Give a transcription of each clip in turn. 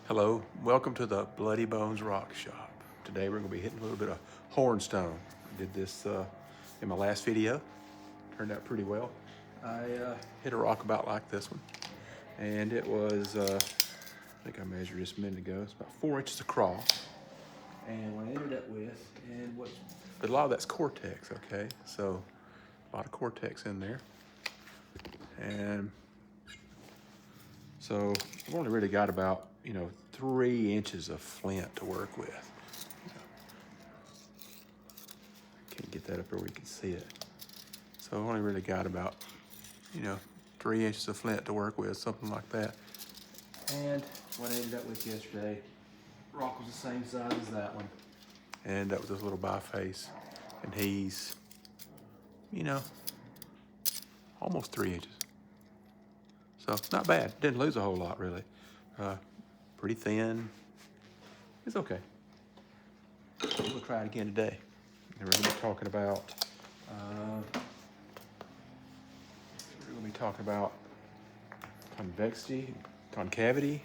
Hello, welcome to the Bloody Bones Rock Shop. Today we're going to be hitting a little bit of hornstone. I did this in my last video. Turned out pretty well. I hit a rock about like this one. And it was, I think I measured this a minute ago, it's about 4 inches across. And what I ended up with, but a lot of that's Cortex, okay? So a lot of Cortex in there. And so I've only really got about, 3 inches of flint to work with. Can't get that up there where you can see it. So I've only really got about, 3 inches of flint to work with, something like that. And what I ended up with yesterday, rock was the same size as that one. And that was this little biface. And he's, almost 3 inches. So not bad. Didn't lose a whole lot really. Pretty thin. It's okay. We'll try it again today. And we're going to be talking about convexity, concavity.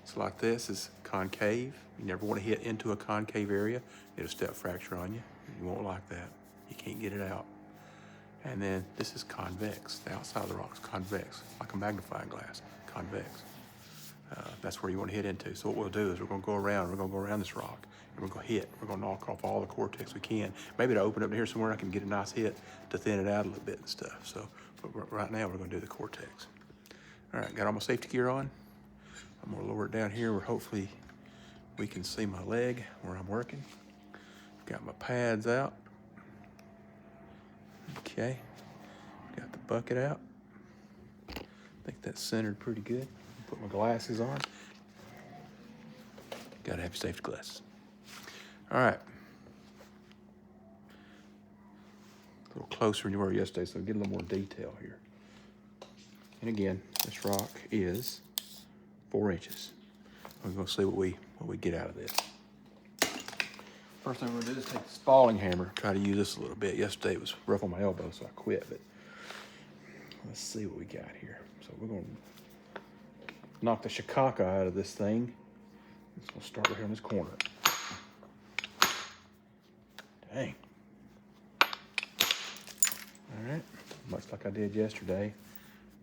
So like this is concave. You never want to hit into a concave area. It'll step fracture on you. You won't like that. You can't get it out. And then this is convex. The outside of the rock is convex, like a magnifying glass, convex. That's where you want to hit into. So what we'll do is we're going to go around this rock, and we're going to hit. We're going to knock off all the Cortex we can. Maybe to open up here somewhere I can get a nice hit to thin it out a little bit and stuff. So but right now we're going to do the Cortex. All right, got all my safety gear on. I'm going to lower it down here where hopefully we can see my leg where I'm working. Got my pads out. Okay, got the bucket out. I think that's centered pretty good. Put my glasses on. Gotta have your safety glasses. All right. A little closer than you were yesterday, so get a little more detail here. And again, this rock is 4 inches. We're gonna see what we get out of this. First thing we're gonna do is take the spalling hammer, try to use this a little bit. Yesterday it was rough on my elbow, so I quit, but let's see what we got here. So we're gonna knock the shakaka out of this thing. It's gonna start right here in this corner. Dang. All right, much like I did yesterday.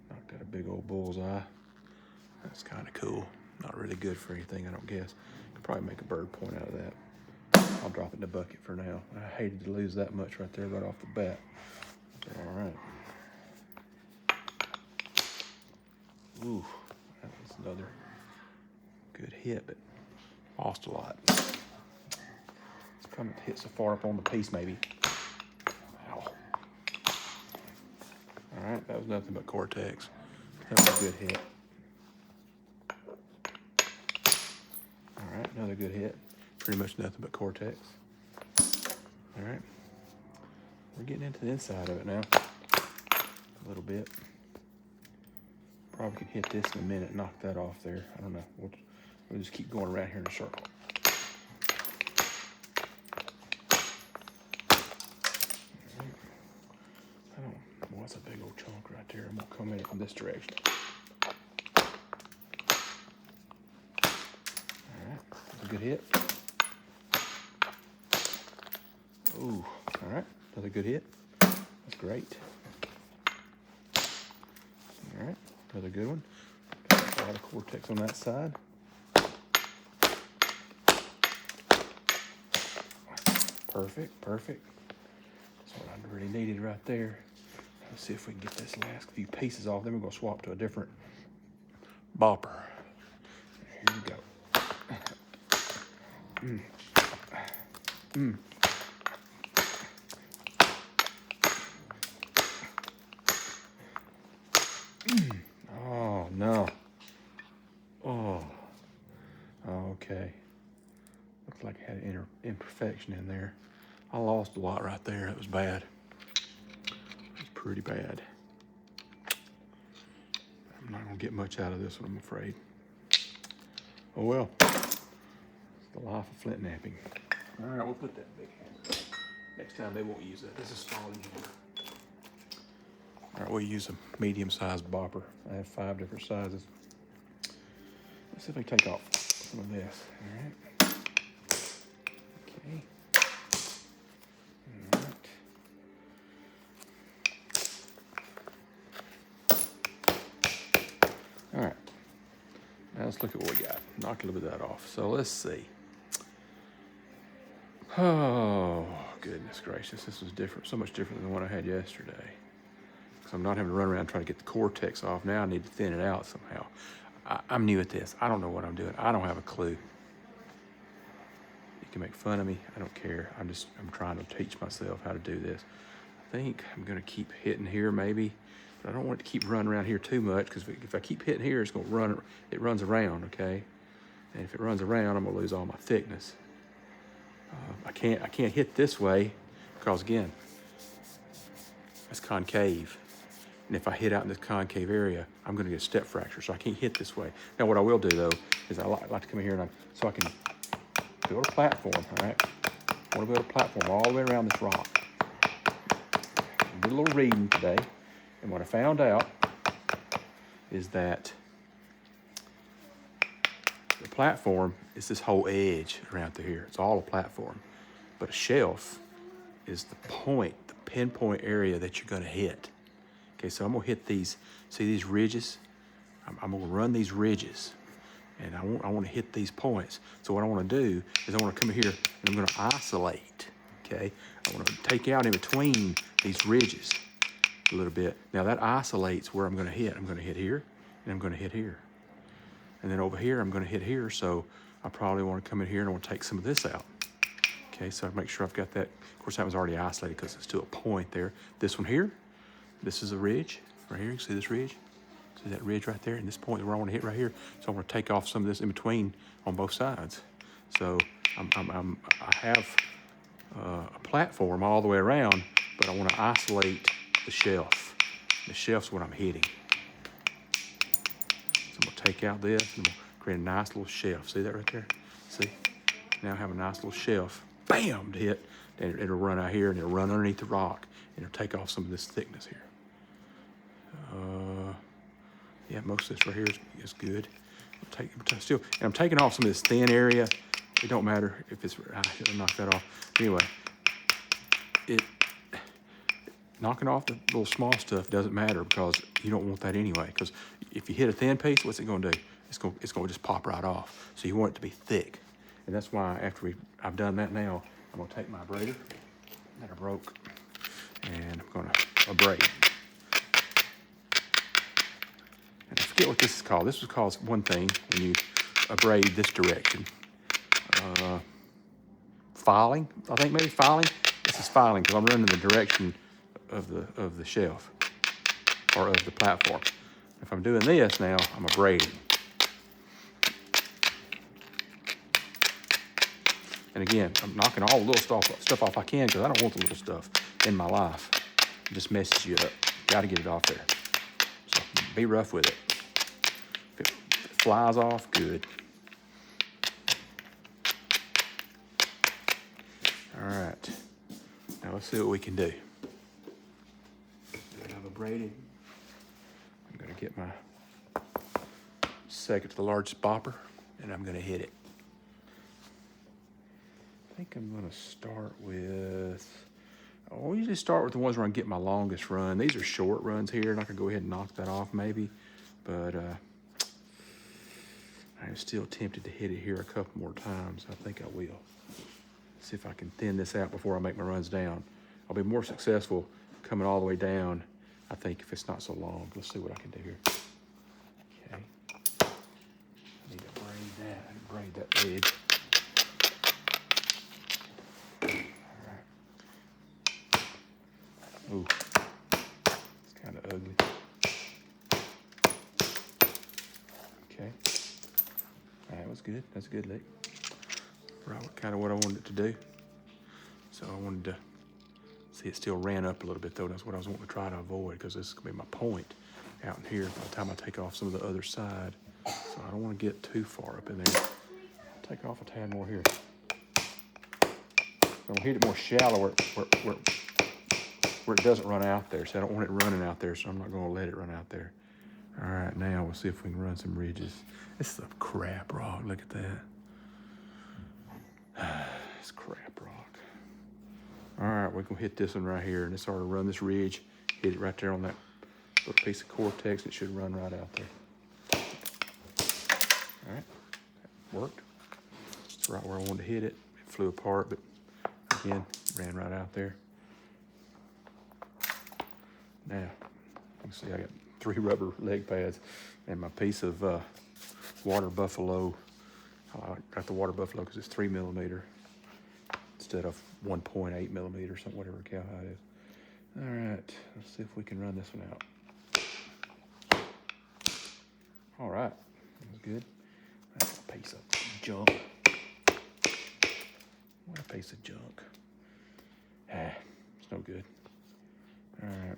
Knocked out a big old bullseye. That's kind of cool. Not really good for anything, I don't guess. Could probably make a bird point out of that. I'll drop it in the bucket for now. I hated to lose that much right there right off the bat. All right. Ooh, that was another good hit, but lost a lot. It's coming to hit so far up on the piece, maybe. Ow. All right, that was nothing but Cortex. That was a good hit. All right, another good hit. Pretty much nothing but Cortex. All right, we're getting into the inside of it now, a little bit. Probably can hit this in a minute, knock that off there. I don't know, we'll just keep going around here in a circle. Well, that's a big old chunk right there. I'm gonna come in it from this direction. All right, that's a good hit. Ooh, all right, another good hit. That's great. All right, another good one. Got a lot of Cortex on that side. Perfect, perfect. That's what I really needed right there. Let's see if we can get this last few pieces off. Then we're gonna swap to a different bopper. Here we go. Oh, no. Oh. Okay. Looks like I had an imperfection in there. I lost a lot right there. It was bad. It was pretty bad. I'm not gonna get much out of this one, I'm afraid. Oh well. It's the life of flint knapping. All right, we'll put that big hammer. Next time they won't use that. This is spalling hammer. All right, we'll use a medium-sized bopper. I have 5 different sizes. Let's see if I can take off some of this. All right. Okay. All right. All right. Now let's look at what we got. Knock a little bit of that off. So let's see. Oh, goodness gracious. This was different, so much different than the one I had yesterday. Because I'm not having to run around trying to get the cortex off. Now I need to thin it out somehow. I'm new at this. I don't know what I'm doing. I don't have a clue. You can make fun of me. I don't care. I'm trying to teach myself how to do this. I think I'm going to keep hitting here maybe. But I don't want it to keep running around here too much, because if I keep hitting here, it's going to run. It runs around, okay? And if it runs around, I'm going to lose all my thickness. I can't hit this way because, again, it's concave. And if I hit out in this concave area, I'm going to get a step fracture, so I can't hit this way. Now, what I will do, though, is I like to come in here so I can build a platform, all right? I want to build a platform all the way around this rock. I did a little reading today, and what I found out is that the platform is this whole edge around through here. It's all a platform. But a shelf is the pinpoint area that you're going to hit. Okay, so I'm going to hit these, see these ridges? I'm going to run these ridges, and I want to hit these points. So what I want to do is I want to come here, and I'm going to isolate, okay? I want to take out in between these ridges a little bit. Now that isolates where I'm going to hit. I'm going to hit here, and I'm going to hit here. And then over here, I'm going to hit here, so I probably want to come in here and I want to take some of this out. Okay, so I make sure I've got that. Of course, that one's already isolated because it's to a point there. This one here, this is a ridge right here. You see this ridge? See that ridge right there? And this point where I want to hit right here. So I want to take off some of this in between on both sides. So I have a platform all the way around, but I want to isolate the shelf. The shelf's what I'm hitting. I'm gonna take out this and we'll create a nice little shelf. See that right there? See? Now I have a nice little shelf, bam, to hit. And it'll run out here and it'll run underneath the rock and it'll take off some of this thickness here. Yeah, most of this right here is good. I'm taking off some of this thin area. It don't matter if it's, I should knock that off. Anyway, knocking off the little small stuff doesn't matter because you don't want that anyway. Because if you hit a thin piece, what's it going to do? It's going to just pop right off. So you want it to be thick. And that's why after I've done that now, I'm going to take my abrader that I broke and I'm going to abrade. And I forget what this is called. This was called one thing when you abrade this direction. Filing, I think maybe filing. This is filing because I'm running the direction of the shelf or of the platform. If I'm doing this now, I'm abrading. And again, I'm knocking all the little stuff off I can because I don't want the little stuff in my life. It just messes you up. Got to get it off there. So be rough with it. If it flies off, good. All right. Now let's see what we can do. I've abraded. I'm going to get my second to the largest bopper and I'm going to hit it. I think I'm going to start with, I usually start with the ones where I get my longest run. These are short runs here, and I can go ahead and knock that off maybe, but I'm still tempted to hit it here a couple more times. I think I will. See if I can thin this out before I make my runs down. I'll be more successful coming all the way down, I think, if it's not so long. Let's see what I can do here. Okay. I need to braid that. I can braid that edge. Ooh, it's kind of ugly. Okay. That was good. That's a good lick. Right, kind of what I wanted it to do. So I wanted to see it still ran up a little bit though. That's what I was wanting to try to avoid because this is going to be my point out in here by the time I take off some of the other side. So I don't want to get too far up in there. I'll take off a tad more here. I'm going to hit it more shallow where it doesn't run out there. So I don't want it running out there, so I'm not going to let it run out there. All right, now we'll see if we can run some ridges. This is a crap rock, look at that. It's crap rock. All right, we're gonna hit this one right here, and it's already run this ridge, hit it right there on that little piece of Cortex. It should run right out there. All right, that worked. It's right where I wanted to hit it. It flew apart, but again, ran right out there. Now, you can see I got 3 rubber leg pads and my piece of water buffalo. I got the water buffalo because it's 3mm instead of 1.8mm, something, whatever cowhide is. All right, let's see if we can run this one out. All right, that was good. That's a piece of junk. What a piece of junk. It's no good. All right.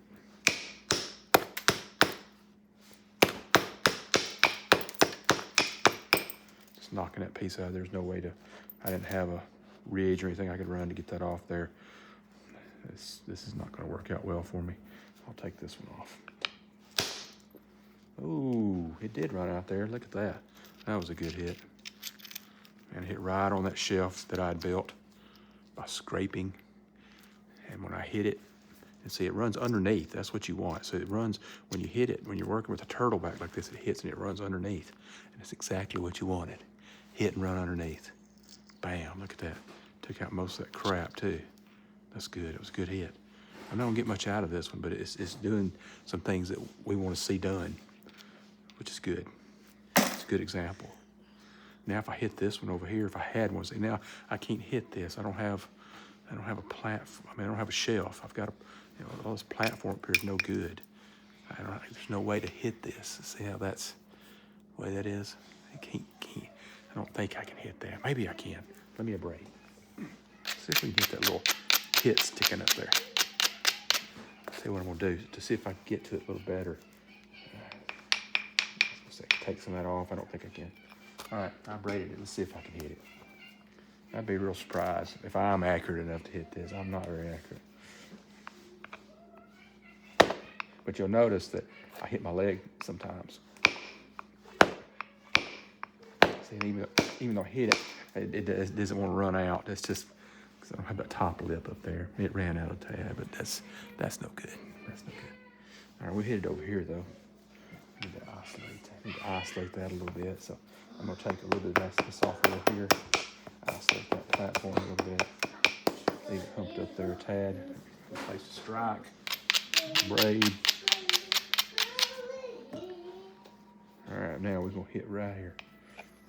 Just knocking that piece out. There's no way to, I didn't have a ridge or anything I could run to get that off there. This is not going to work out well for me. I'll take this one off. Oh, it did run out there. Look at that. That was a good hit. And it hit right on that shelf that I'd built by scraping. And when I hit it, and see, it runs underneath. That's what you want. So it runs, when you hit it, when you're working with a turtle back like this, it hits and it runs underneath. And it's exactly what you wanted. Hit and run underneath. Bam, look at that. Took out most of that crap too. That's good, it was a good hit. I'm not gonna get much out of this one, but it's doing some things that we wanna see done, which is good. It's a good example. Now if I hit this one over here, if I had one, say now I can't hit this. I don't have a platform, I don't have a shelf. I've got all this platform up here is no good. There's no way to hit this. See how that's the way that is? I can't. I don't think I can hit that. Maybe I can. Let me abrade. See if we can get that little hit sticking up there. See what I'm gonna do to see if I can get to it a little better. Take some of that off. I don't think I can. All right, I braided it. Let's see if I can hit it. I'd be real surprised if I'm accurate enough to hit this. I'm not very accurate. But you'll notice that I hit my leg sometimes. See, even though I hit it, it doesn't want to run out. That's just because I don't have that top lip up there. It ran out of tab, but that's no good. That's no good. All right, we hit it over here though. I need to isolate that a little bit. So I'm gonna take a little bit of this off over here. Isolate that platform a little bit. Leave it humped up there a tad. Good place to strike. Braid. All right, now we're gonna hit right here.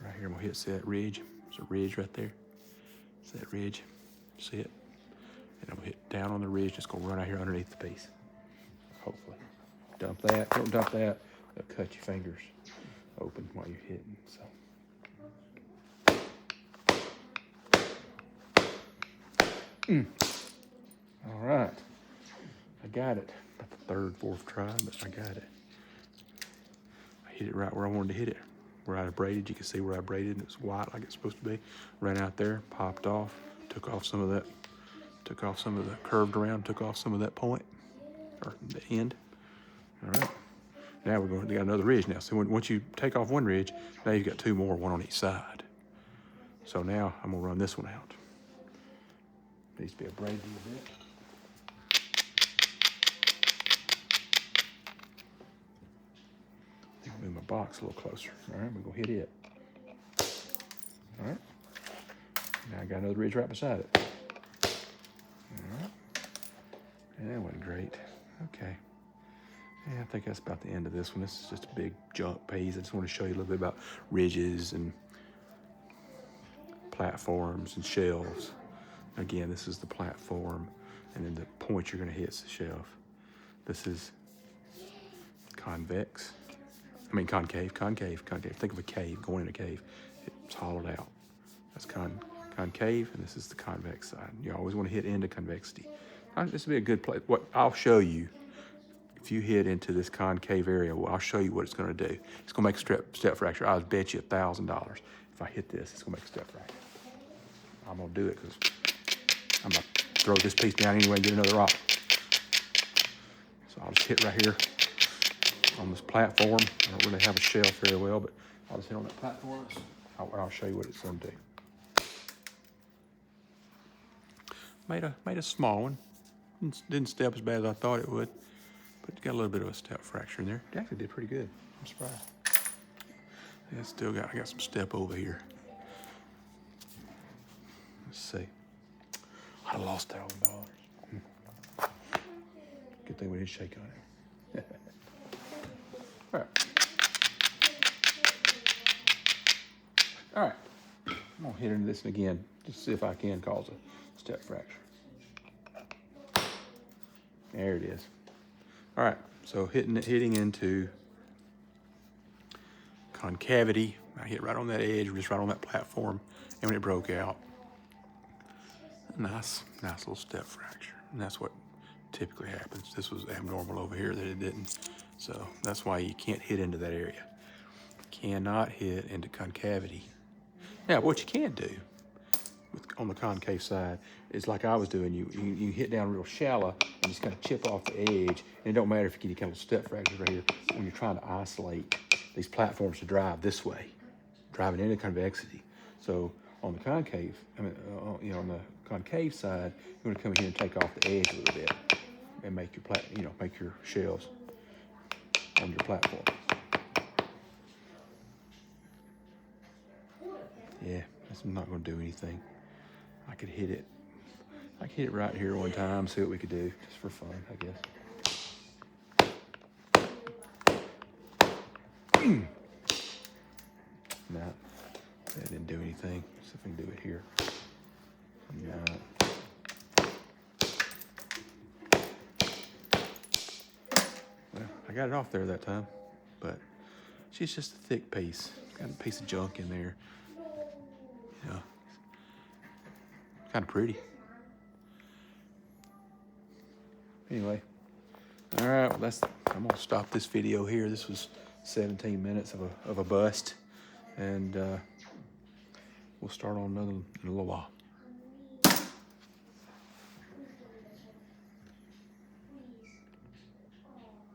Right here, I'm gonna hit that ridge. There's a ridge right there. It's that ridge. See it? And I'm gonna hit down on the ridge. It's gonna run out here underneath the piece. Hopefully. Dump that. Don't dump that. It'll cut your fingers open while you're hitting. So. All right. I got it. About the 3rd, 4th try, but I got it. I hit it right where I wanted to hit it. Where I braided, you can see where I braided, and it's white like it's supposed to be. Ran out there, popped off, took off some of the curved around, took off some of that point, or the end. All right. Now we're going to get another ridge now. So once you take off one ridge, now you've got 2 more, one on each side. So now I'm gonna run this one out. Needs to be abraded a little bit. Move my box a little closer. All right, we're gonna hit it. All right. Now I got another ridge right beside it. All right. Yeah, that wasn't great. Okay. Yeah, I think that's about the end of this one. This is just a big junk piece. I just want to show you a little bit about ridges and platforms and shelves. Again, this is the platform, and then the point you're gonna hit is the shelf. This is concave. Think of a cave, going in a cave. It's hollowed out. That's concave, and this is the convex side. You always want to hit into convexity. This would be a good place. What I'll show you, if you hit into this concave area, well, I'll show you what it's going to do. It's going to make a step fracture. I'll bet you $1,000. If I hit this, it's going to make a step fracture. I'm going to do it because I'm going to throw this piece down anyway and get another rock. So I'll just hit right here. on this platform. I don't really have a shelf very well, but I'll just hit on that platform. I'll show you what it's going to do. Made a small one. Didn't step as bad as I thought it would, but got a little bit of a step fracture in there. It actually did pretty good. I'm surprised. Yeah, I got some step over here. Let's see. I'd have lost $1,000. Good thing we didn't shake on it. All right. All right. I'm gonna hit into this again, just to see if I can cause a step fracture. There it is. All right, so hitting into concavity. I hit right on that edge, just right on that platform, and when it broke out, a nice little step fracture. And that's what typically happens. This was abnormal over here that it didn't. So that's why you can't hit into that area. Cannot hit into concavity. Now, what you can do on the concave side is like I was doing. You hit down real shallow and just kind of chip off the edge. And it don't matter if you get any kind of step fractures right here when you're trying to isolate these platforms to drive this way, driving into convexity. So on the concave, on the concave side, you want to come in here and take off the edge a little bit and make your make your shelves on your platform. Yeah, that's not going to do anything. I could hit it right here one time, see what we could do, just for fun, I guess. No, that didn't do anything. See if we can do it here. No. Well, I got it off there that time, but she's just a thick piece. Got a piece of junk in there. Yeah, kind of pretty. Anyway, all right, well, I'm gonna stop this video here. This was 17 minutes of a bust, and we'll start on another in a little while.